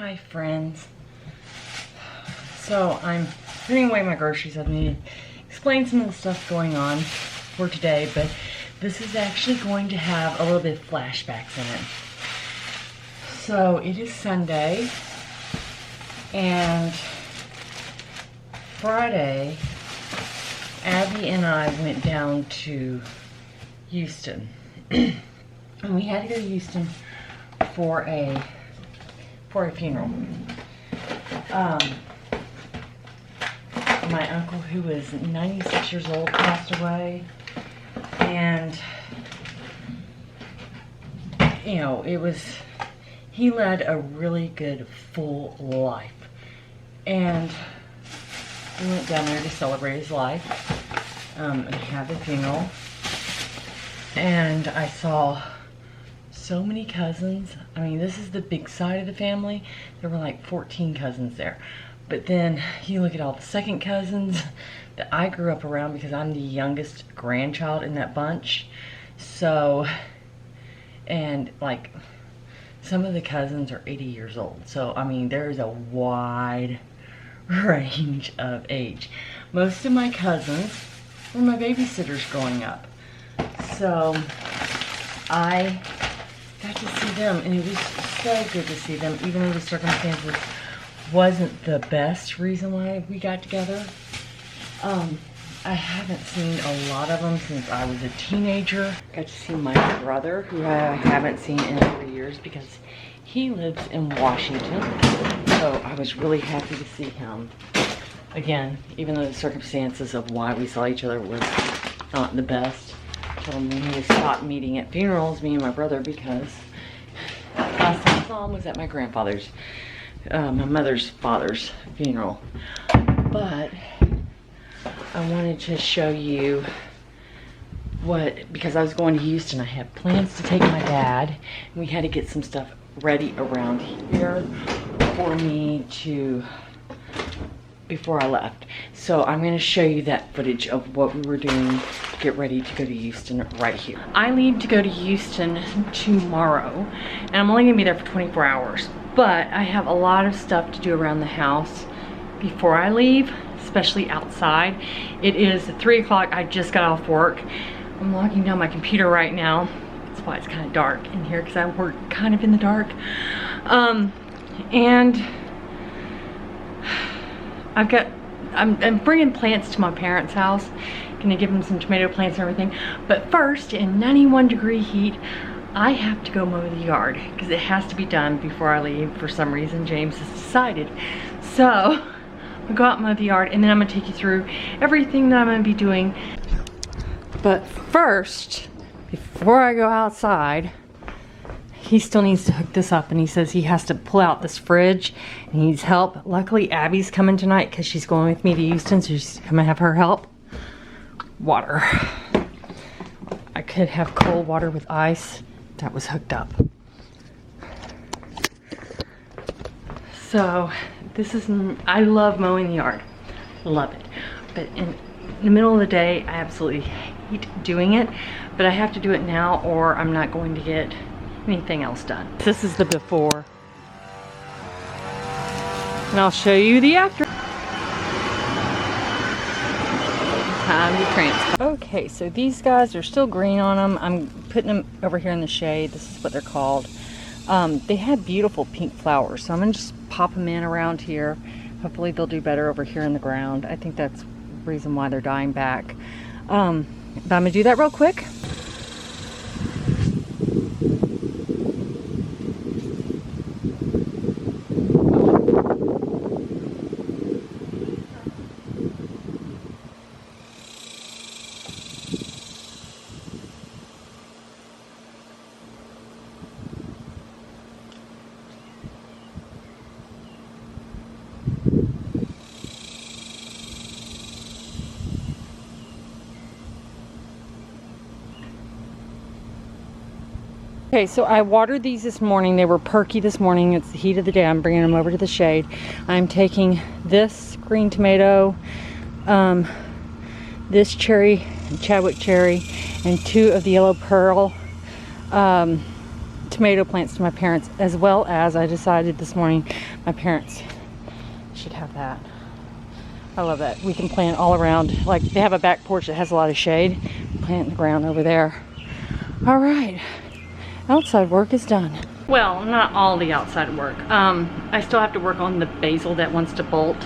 Hi friends. So I'm putting away my groceries. I need to explain some of the stuff going on for today, but this is actually going to have a little bit of flashbacks in it. So it is Sunday, and Friday, Abby and I went down to Houston. And we had to go to Houston for a funeral. My uncle, who was 96 years old, passed away, and you know, he led a really good full life, and we went down there to celebrate his life and have the funeral. And I saw so many cousins. I mean, this is the big side of the family. There were like 14 cousins there. But then you look at all the second cousins that I grew up around, because I'm the youngest grandchild in that bunch. So, and like some of the cousins are 80 years old. So, I mean, there's a wide range of age. Most of my cousins were my babysitters growing up. So I got to see them, and it was so good to see them, even though the circumstances wasn't the best reason why we got together. I haven't seen a lot of them since I was a teenager. Got to see my brother, who I haven't seen in 3 years because he lives in Washington. So I was really happy to see him again, even though the circumstances of why we saw each other was not the best. We need to stop meeting at funerals, me and my brother, because last time I saw him was at my grandfather's, my mother's father's funeral. But I wanted to show you because I was going to Houston, I had plans to take my dad, and we had to get some stuff ready around here for me before I left. So I'm going to show you that footage of what we were doing to get ready to go to Houston right here. I leave to go to Houston tomorrow, and I'm only going to be there for 24 hours. But I have a lot of stuff to do around the house before I leave, especially outside. It is 3 o'clock. I just got off work. I'm locking down my computer right now. That's why it's kind of dark in here, because I work kind of in the dark. And I'm bringing plants to my parents' house. Gonna give them some tomato plants and everything. But first, in 91-degree heat, I have to go mow the yard because it has to be done before I leave. For some reason, James has decided. So I'll go out and mow the yard, and then I'm gonna take you through everything that I'm gonna be doing. But first, before I go outside, he still needs to hook this up, and he says he has to pull out this fridge and he needs help. Luckily, Abby's coming tonight because she's going with me to Houston, so she's gonna have her help. Water. I could have cold water with ice. That was hooked up. So this is, I love mowing the yard. Love it. But in the middle of the day, I absolutely hate doing it. But I have to do it now, or I'm not going to get anything else done. This is the before, and I'll show you the after. Time to transfer. Okay, so these guys are still green on them. I'm putting them over here in the shade. This is what they're called. They have beautiful pink flowers, so I'm gonna just pop them in around here. Hopefully they'll do better over here in the ground. I think that's the reason why they're dying back. But I'm gonna do that real quick. Okay, so I watered these this morning. They were perky this morning. It's the heat of the day. I'm bringing them over to the shade. I'm taking this green tomato, this cherry, Chadwick cherry, and 2 of the yellow pearl tomatoes. tomato plants to my parents, as well as I decided this morning my parents should have that. I love that. We can plant all around. Like, they have a back porch that has a lot of shade. Plant in the ground over there. All right, outside work is done. Well, not all the outside work. I still have to work on the basil that wants to bolt.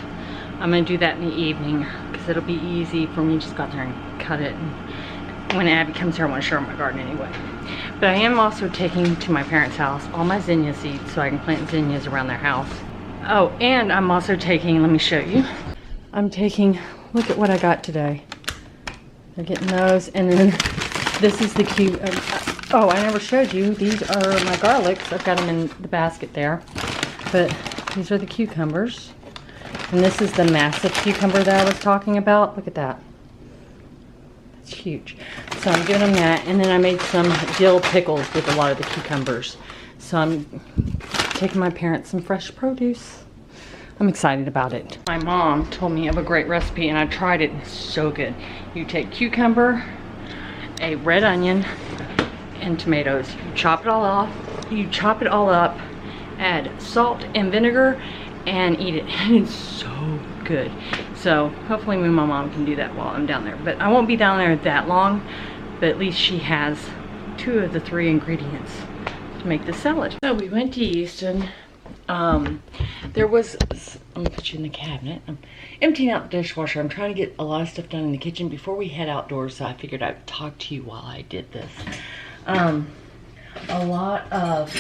I'm gonna do that in the evening because it'll be easy for me to just go out there and cut it. And when Abby comes here, I want to show her my garden anyway. But I am also taking to my parents' house all my zinnia seeds so I can plant zinnias around their house. Oh, and I'm also taking, let me show you. I'm taking, look at what I got today. They're getting those, and then this is the cute, oh, I never showed you. These are my garlics. I've got them in the basket there. But these are the cucumbers. And this is the massive cucumber that I was talking about. Look at that. It's huge. So I'm giving them that. And then I made some dill pickles with a lot of the cucumbers. So I'm taking my parents some fresh produce. I'm excited about it. My mom told me of a great recipe and I tried it. It's so good. You take cucumber, a red onion, and tomatoes. You chop it all off. You chop it all up, add salt and vinegar, and eat it. It's so good. So hopefully me and my mom can do that while I'm down there. But I won't be down there that long, but at least she has 2 of the 3 ingredients to make the salad. So we went to Houston. There was, I'm gonna put you in the cabinet. I'm emptying out the dishwasher. I'm trying to get a lot of stuff done in the kitchen before we head outdoors, so I figured I'd talk to you while I did this. A lot of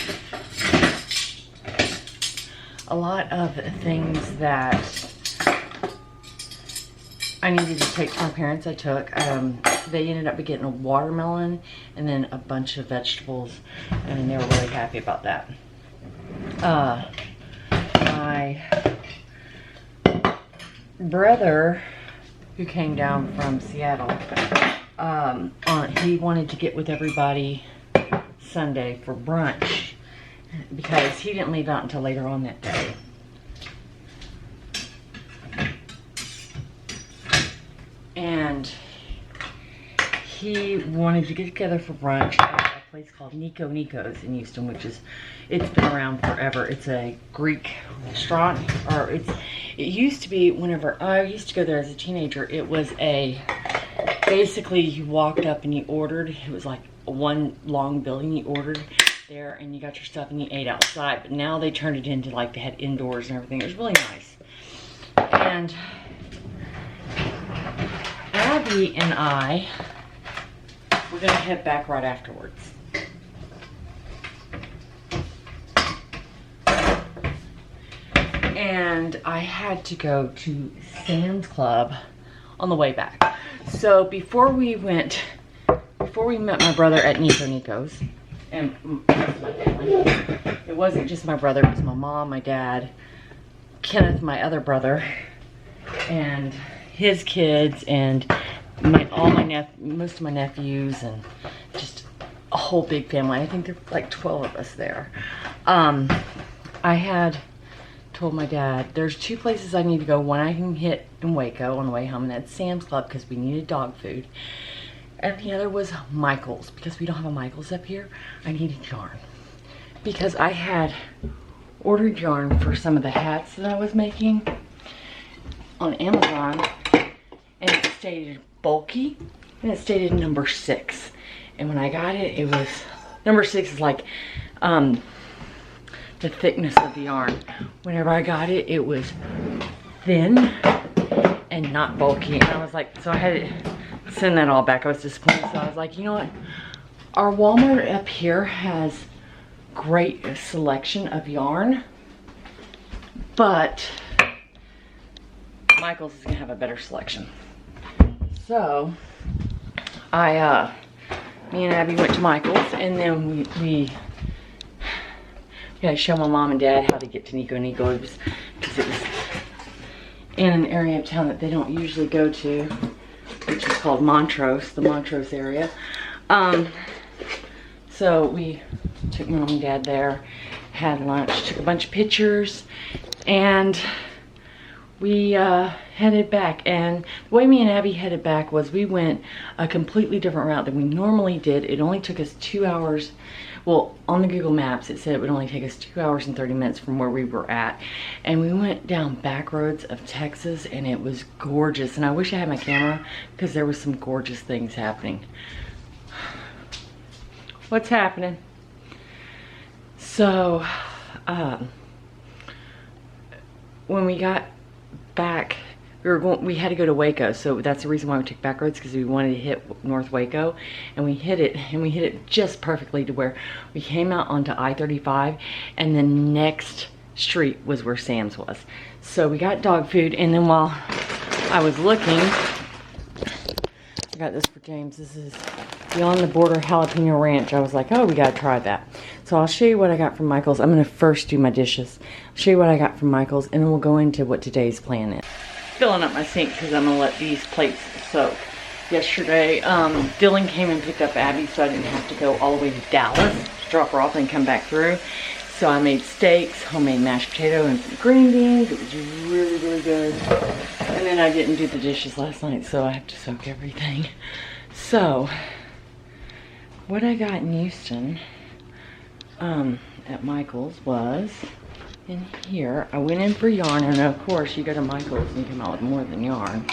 things that I needed to take to my parents, I took. They ended up getting a watermelon and then a bunch of vegetables, and they were really happy about that. My brother, who came down from Seattle, he wanted to get with everybody Sunday for brunch because he didn't leave out until later on that day. And he wanted to get together for brunch at a place called Nico's in Houston, which is, it's been around forever. It's a Greek restaurant, or it used to be, whenever I used to go there as a teenager, it was basically you walked up and you ordered. It was like one long building. You ordered there and you got your stuff and you ate outside. But now they turned it into, like, they had indoors and everything. It was really nice. And Abby and I, we're gonna head back right afterwards. And I had to go to Sam's Club on the way back. So before we met my brother at Nico's, and my family, it wasn't just my brother, it was my mom, my dad, Kenneth, my other brother, and his kids, and most of my nephews, and just a whole big family. I think there were like 12 of us there. I had told my dad, there's 2 places I need to go. One I can hit in Waco on the way home, and that's Sam's Club because we needed dog food. And the other was Michael's, because we don't have a Michael's up here. I needed yarn because I had ordered yarn for some of the hats that I was making on Amazon, and it stated bulky, and it stated number 6. And when I got it, it was, number 6 is like the thickness of the yarn. Whenever I got it, it was thin and not bulky. And I was like, so I had to send that all back. I was disappointed. So I was like, you know what? Our Walmart up here has great selection of yarn, but Michael's is gonna have a better selection. So me and Abby went to Michael's, and then we show my mom and dad how to get to Nico's, because it was in an area of town that they don't usually go to, which is called Montrose, the Montrose area. So we took mom and dad there, had lunch, took a bunch of pictures, and we headed back. And the way me and Abby headed back was we went a completely different route than we normally did. It only took us 2 hours. Well, on the Google Maps, it said it would only take us 2 hours and 30 minutes from where we were at. And we went down back roads of Texas, and it was gorgeous. And I wish I had my camera, because there was some gorgeous things happening. What's happening? So, when we got back, we had to go to Waco, so that's the reason why we took back roads, because we wanted to hit North Waco, and we hit it just perfectly to where we came out onto I-35, and the next street was where Sam's was. So we got dog food, and then while I was looking, I got this for James. This is Beyond the Border Jalapeno Ranch. I was like, oh, we gotta try that. So I'll show you what I got from Michael's. I'm gonna first do my dishes. I'll show you what I got from Michael's, and then we'll go into what today's plan is. Filling up my sink because I'm gonna let these plates soak. Yesterday, Dylan came and picked up Abby, so I didn't have to go all the way to Dallas to drop her off and come back through. So I made steaks, homemade mashed potato, and some green beans. It was really, really good. And then I didn't do the dishes last night, so I have to soak everything. So, what I got in Houston at Michael's was in here. I went in for yarn, and of course you go to Michael's and you come out with more than yarn.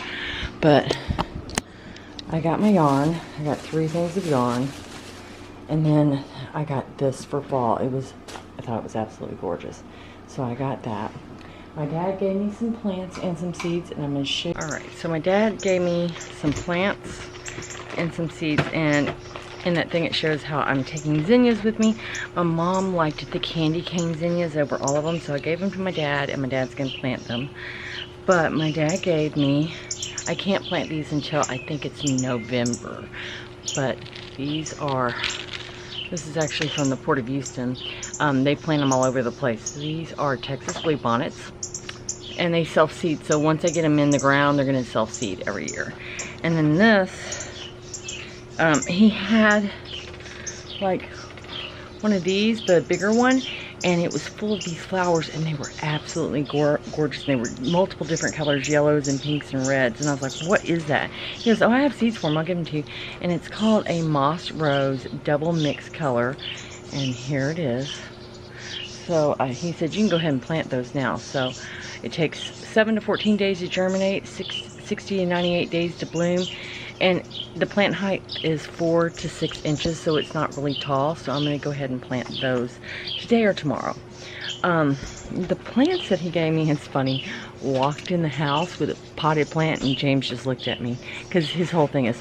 But I got my yarn. I got 3 things of yarn, and then I got this for fall. I thought it was absolutely gorgeous, so I got that. My dad gave me some plants and some seeds, and I'm going to show you. Alright, so my dad gave me some plants and some seeds, and in that thing it shows how I'm taking zinnias with me. My mom liked the candy cane zinnias over all of them, so I gave them to my dad, and my dad's going to plant them. But my dad gave me, I can't plant these until I think it's November, but these are, this is actually from the Port of Houston. They plant them all over the place. These are Texas bluebonnets, and they self-seed, so once I get them in the ground, they're going to self-seed every year. And then this, he had like one of these, the bigger one, and it was full of these flowers, and they were absolutely gorgeous. They were multiple different colors, yellows and pinks and reds, and I was like, what is that? He goes, oh, I have seeds for them, I'll give them to you. And it's called a moss rose double mix color, and here it is. So he said you can go ahead and plant those now. So it takes 7 to 14 days to germinate, 60 to 98 days to bloom, and the plant height is 4 to 6 inches, so it's not really tall. So I'm going to go ahead and plant those today or tomorrow. The plants that he gave me, it's funny, walked in the house with a potted plant, and James just looked at me because his whole thing is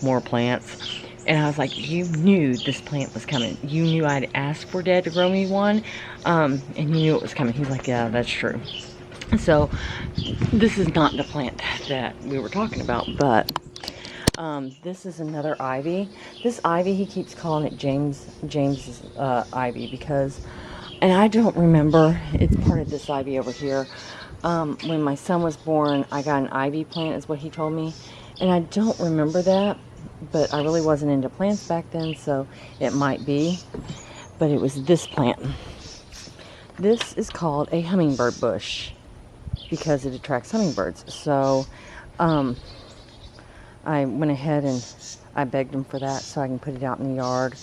more plants. And I was like, you knew this plant was coming. You knew I'd asked for Dad to grow me one, and you knew it was coming. He's like, yeah, that's true. So this is not the plant that we were talking about, but this is another ivy. This ivy, he keeps calling it James's ivy, because, and I don't remember, it's part of this ivy over here. When my son was born, I got an ivy plant, is what he told me, and I don't remember that, but I really wasn't into plants back then, so it might be. But it was this plant. This is called a hummingbird bush because it attracts hummingbirds. So I went ahead and I begged him for that so I can put it out in the yard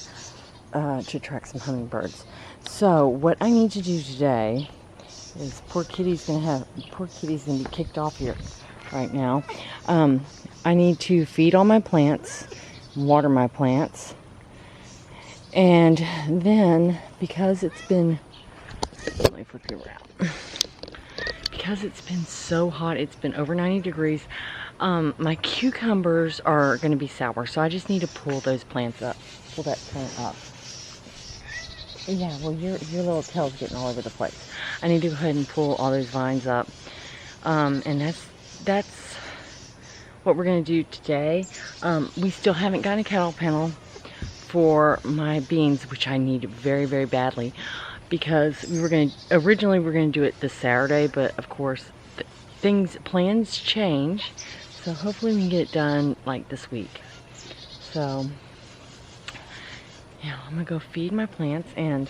to attract some hummingbirds. So what I need to do today is, poor kitty's gonna be kicked off here right now. I need to feed all my plants, water my plants, and then because it's been, let me flip you around. Because it's been so hot, it's been over 90 degrees, my cucumbers are going to be sour, so I just need to pull those plants up, pull that plant up. Yeah, well, your little tail's getting all over the place. I need to go ahead and pull all those vines up, and that's what we're going to do today. We still haven't gotten a cattle panel for my beans, which I need very, very badly, because originally we were going to do it this Saturday, but of course plans change, so hopefully we can get it done like this week. So yeah, I'm going to go feed my plants, and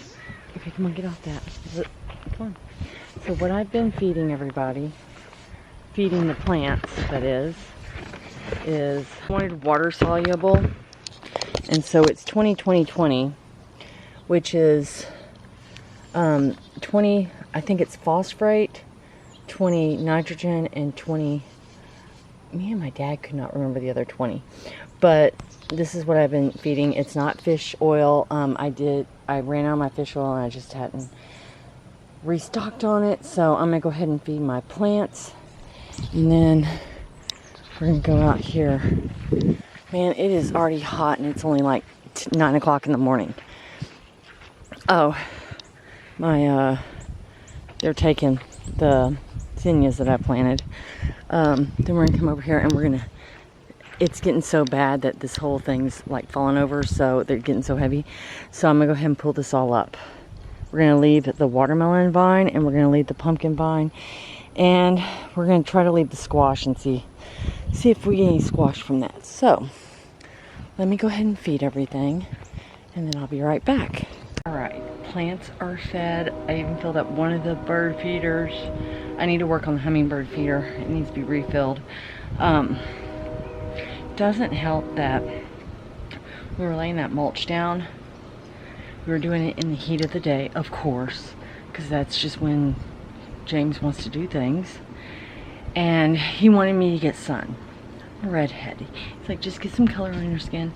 okay, come on, get off that. Come on. So what I've been feeding everybody, feeding the plants, that is I wanted water soluble, and so it's 20-20-20 which is 20, I think it's phosphate, 20 nitrogen, and 20, me and my dad could not remember the other 20, but this is what I've been feeding. It's not fish oil. I ran out of my fish oil and I just hadn't restocked on it, so I'm gonna go ahead and feed my plants, and then we're gonna go out here. Man, it is already hot and it's only like 9 o'clock in the morning. Oh, they're taking the zinnias that I planted. Then we're gonna come over here and it's getting so bad that this whole thing's like falling over, so they're getting so heavy. So I'm gonna go ahead and pull this all up. We're gonna leave the watermelon vine, and we're gonna leave the pumpkin vine, and we're gonna try to leave the squash and see if we get any squash from that. So let me go ahead and feed everything, and then I'll be right back. All right, plants are fed. I even filled up one of the bird feeders. I need to work on the hummingbird feeder. It needs to be refilled. Doesn't help that we were laying that mulch down. We were doing it in the heat of the day, of course, because that's just when James wants to do things. And he wanted me to get sun. I'm a redhead. He's like, just get some color on your skin.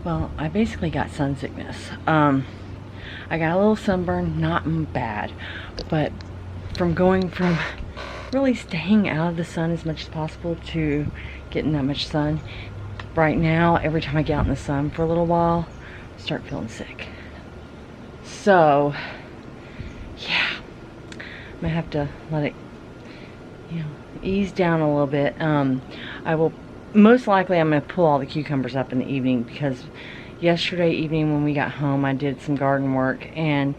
Well, I basically got sun sickness. I got a little sunburn, not bad, but from going from really staying out of the sun as much as possible to getting that much sun, right now, every time I get out in the sun for a little while, I start feeling sick. So, yeah, I'm gonna have to let it, ease down a little bit. I will, most likely I'm gonna pull all the cucumbers up in the evening, because yesterday evening when we got home, I did some garden work and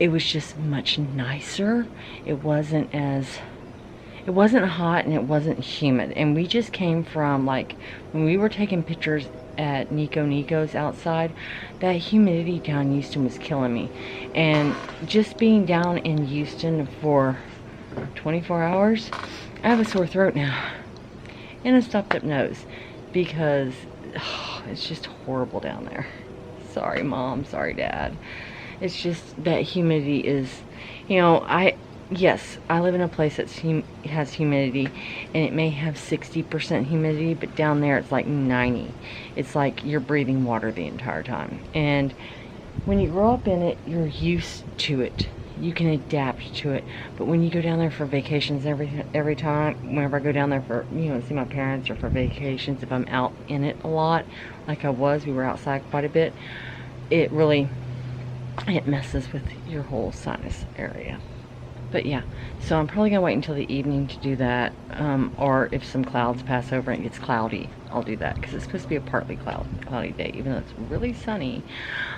it was just much nicer. It wasn't hot and it wasn't humid, and we just came from, like, when we were taking pictures at Nico's outside, that humidity down in Houston was killing me. And just being down in Houston for 24 hours, I have a sore throat now and a stuffed up nose, because it's just horrible down there. Sorry Mom, sorry Dad. It's just that humidity is, yes, I live in a place that has humidity, and it may have 60% humidity, but down there it's like 90. It's like you're breathing water the entire time. And when you grow up in it, you're used to it. You can adapt to it. But when you go down there for vacations every time, whenever I go down there for, see my parents, or for vacations, if I'm out in it a lot, like I was, we were outside quite a bit, it messes with your whole sinus area. But yeah, so I'm probably gonna wait until the evening to do that, or if some clouds pass over and it gets cloudy, I'll do that, because it's supposed to be a partly cloudy day, even though it's really sunny.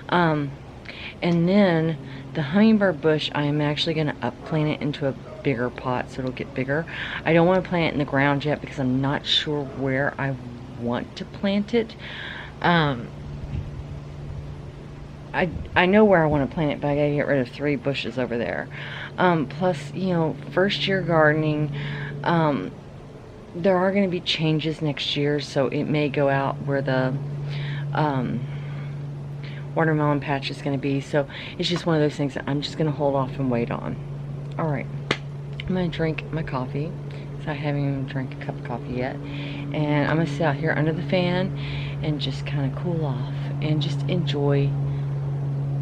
And then the hummingbird bush, I am actually gonna plant it into a bigger pot so it'll get bigger. I don't want to plant it in the ground yet because I'm not sure where I want to plant it. I know where I want to plant it, but I gotta get rid of 3 bushes over there. Plus, first year gardening, there are going to be changes next year, so it may go out where the watermelon patch is going to be. So it's just one of those things that I'm just going to hold off and wait on. Alright, I'm going to drink my coffee. So I haven't even drank a cup of coffee yet. And I'm going to sit out here under the fan and just kind of cool off and just enjoy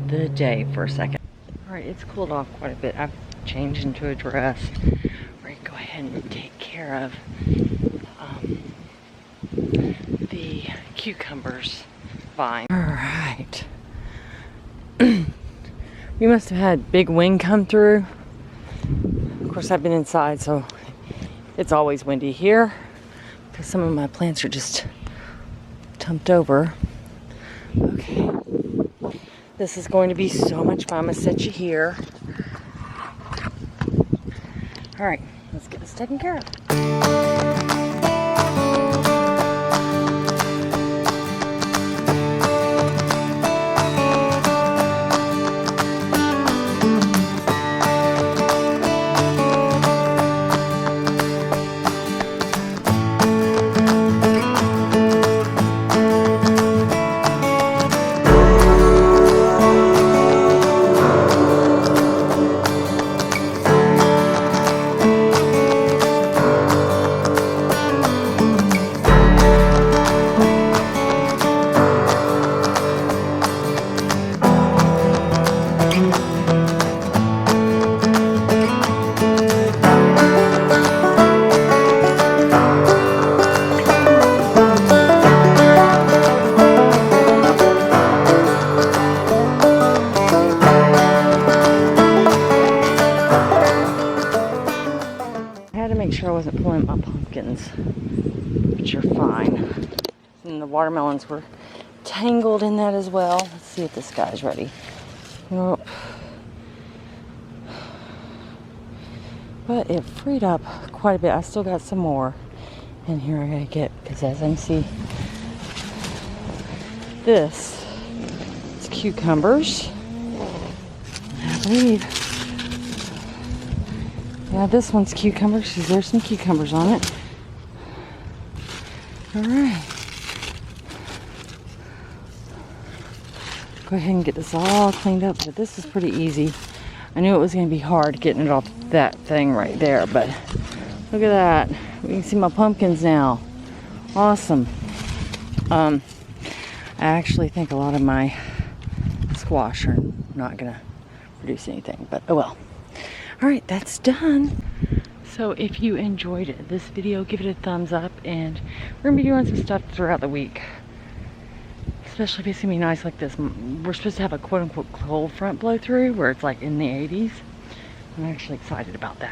the day for a second. Alright, it's cooled off quite a bit. I've changed into a dress. We're going to go ahead and take care of the cucumbers vine. Alright. We must have had big wind come through. Of course, I've been inside, so it's always windy here, because some of my plants are just tumped over. Okay. This is going to be so much fun. I'm going to set you here. Alright, let's get this taken care of. make sure I wasn't pulling my pumpkins, which are fine. And the watermelons were tangled in that as well. Let's see if this guy's ready. Nope. But it freed up quite a bit. I still got some more in here I gotta get, because as I can see, this is cucumbers. I believe. Yeah, this one's cucumbers, because there's some cucumbers on it. Alright. Go ahead and get this all cleaned up, but this is pretty easy. I knew it was going to be hard getting it off that thing right there, but look at that. We can see my pumpkins now. Awesome. I actually think a lot of my squash are not going to produce anything, but oh well. Alright, that's done. So if you enjoyed this video, give it a thumbs up, and we're going to be doing some stuff throughout the week. Especially if it's going to be nice like this. We're supposed to have a quote-unquote cold front blow through where it's like in the 80s. I'm actually excited about that.